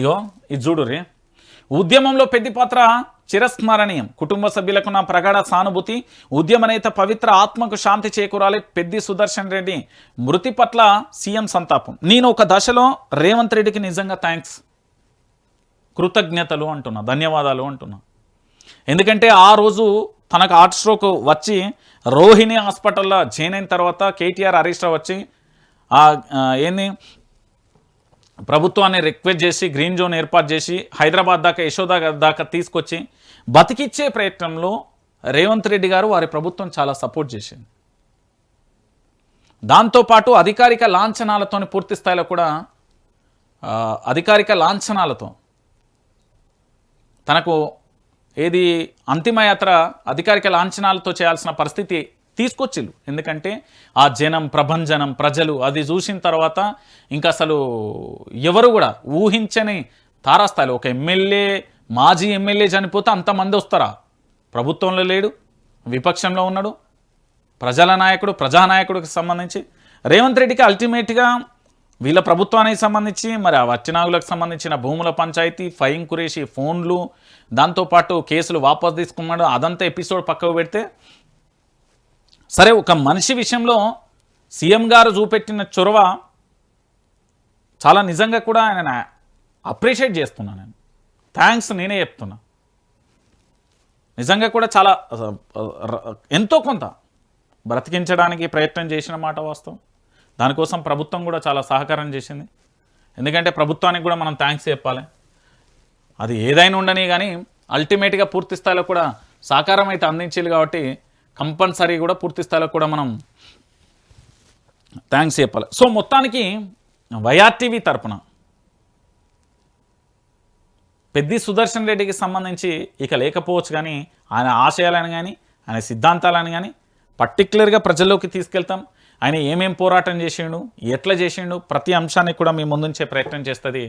ఇగో ఇది చూడుర్రి. ఉద్యమంలో పెద్ద పాత్ర చిరస్మరణీయం. కుటుంబ సభ్యులకు నా ప్రగాఢ సానుభూతి. ఉద్యమ నేత పవిత్ర ఆత్మకు శాంతి చేకూరాలి. పెద్ది సుదర్శన్ రెడ్డి మృతి పట్ల సీఎం సంతాపం. నేను ఒక దశలో రేవంత్ రెడ్డికి నిజంగా థ్యాంక్స్, కృతజ్ఞతలు అంటున్నా, ధన్యవాదాలు అంటున్నా. ఎందుకంటే ఆ రోజు తనకు హార్ట్ స్ట్రోక్ వచ్చి రోహిణి హాస్పిటల్లో జాయిన్ అయిన తర్వాత కేటీఆర్ హరీష్ రావు వచ్చి ఏంది ప్రభుత్వాన్ని రిక్వెస్ట్ చేసి గ్రీన్ జోన్ ఏర్పాటు చేసి హైదరాబాద్ దాకా యశోదా దాకా తీసుకొచ్చి బతికిచ్చే ప్రయత్నంలో రేవంత్ రెడ్డి గారు వారి ప్రభుత్వం చాలా సపోర్ట్ చేసింది. దాంతోపాటు అధికారిక లాంఛనాలతో పూర్తి స్థాయిలో కూడా అధికారిక లాంఛనాలతో తనకు ఏది అంతిమయాత్ర అధికారిక లాంఛనాలతో చేయాల్సిన పరిస్థితి తీసుకొచ్చిళ్ళు. ఎందుకంటే ఆ జనం ప్రభంజనం ప్రజలు అది చూసిన తర్వాత ఇంకా అసలు ఎవరు కూడా ఊహించని తారాస్థాయిలో ఒక ఎమ్మెల్యే మాజీ ఎమ్మెల్యే చనిపోతే అంతమంది వస్తారా? ప్రభుత్వంలో లేడు, విపక్షంలో ఉన్నాడు, ప్రజల నాయకుడు, ప్రజానాయకుడికి సంబంధించి రేవంత్ రెడ్డికి అల్టిమేట్గా వీళ్ళ ప్రభుత్వానికి సంబంధించి మరి ఆ వచ్చినాగులకు సంబంధించిన భూముల పంచాయతీ, ఫైన్ కురేషి ఫోన్లు, దాంతోపాటు కేసులు వాపసు తీసుకున్నాడు, అదంతా ఎపిసోడ్ పక్కకు పెడితే సరే ఒక మనిషి విషయంలో సీఎం గారు చూపెట్టిన చొరవ చాలా నిజంగా కూడా ఆయన అప్రిషియేట్ చేస్తున్నాను. నేను థ్యాంక్స్ నేనే చెప్తున్నా. నిజంగా కూడా చాలా ఎంతో కొంత బ్రతికించడానికి ప్రయత్నం చేసిన మాట వాస్తవం. దానికోసం ప్రభుత్వం కూడా చాలా సహకారం చేసింది. ఎందుకంటే ప్రభుత్వానికి కూడా మనం థ్యాంక్స్ చెప్పాలి. అది ఏదైనా ఉండని కానీ అల్టిమేట్గా పూర్తి స్థాయిలో కూడా సహకారం అయితే అందించాలి కాబట్టి కంపల్సరీ కూడా పూర్తి స్థాయిలో కూడా మనం థ్యాంక్స్ చెప్పాలి. సో మొత్తానికి వైఆర్టీవీ తరపున పెద్ది సుదర్శన్ రెడ్డికి సంబంధించి ఇక లేకపోవచ్చు, కానీ ఆయన ఆశయాలను కానీ ఆయన సిద్ధాంతాలను కానీ పర్టికులర్గా ప్రజల్లోకి తీసుకెళ్తాం. ఆయన ఏమేం పోరాటం చేసిండు, ఎట్లా చేసిండు, ప్రతి అంశాన్ని కూడా మీ ముందుంచే ప్రయత్నం చేస్తుంది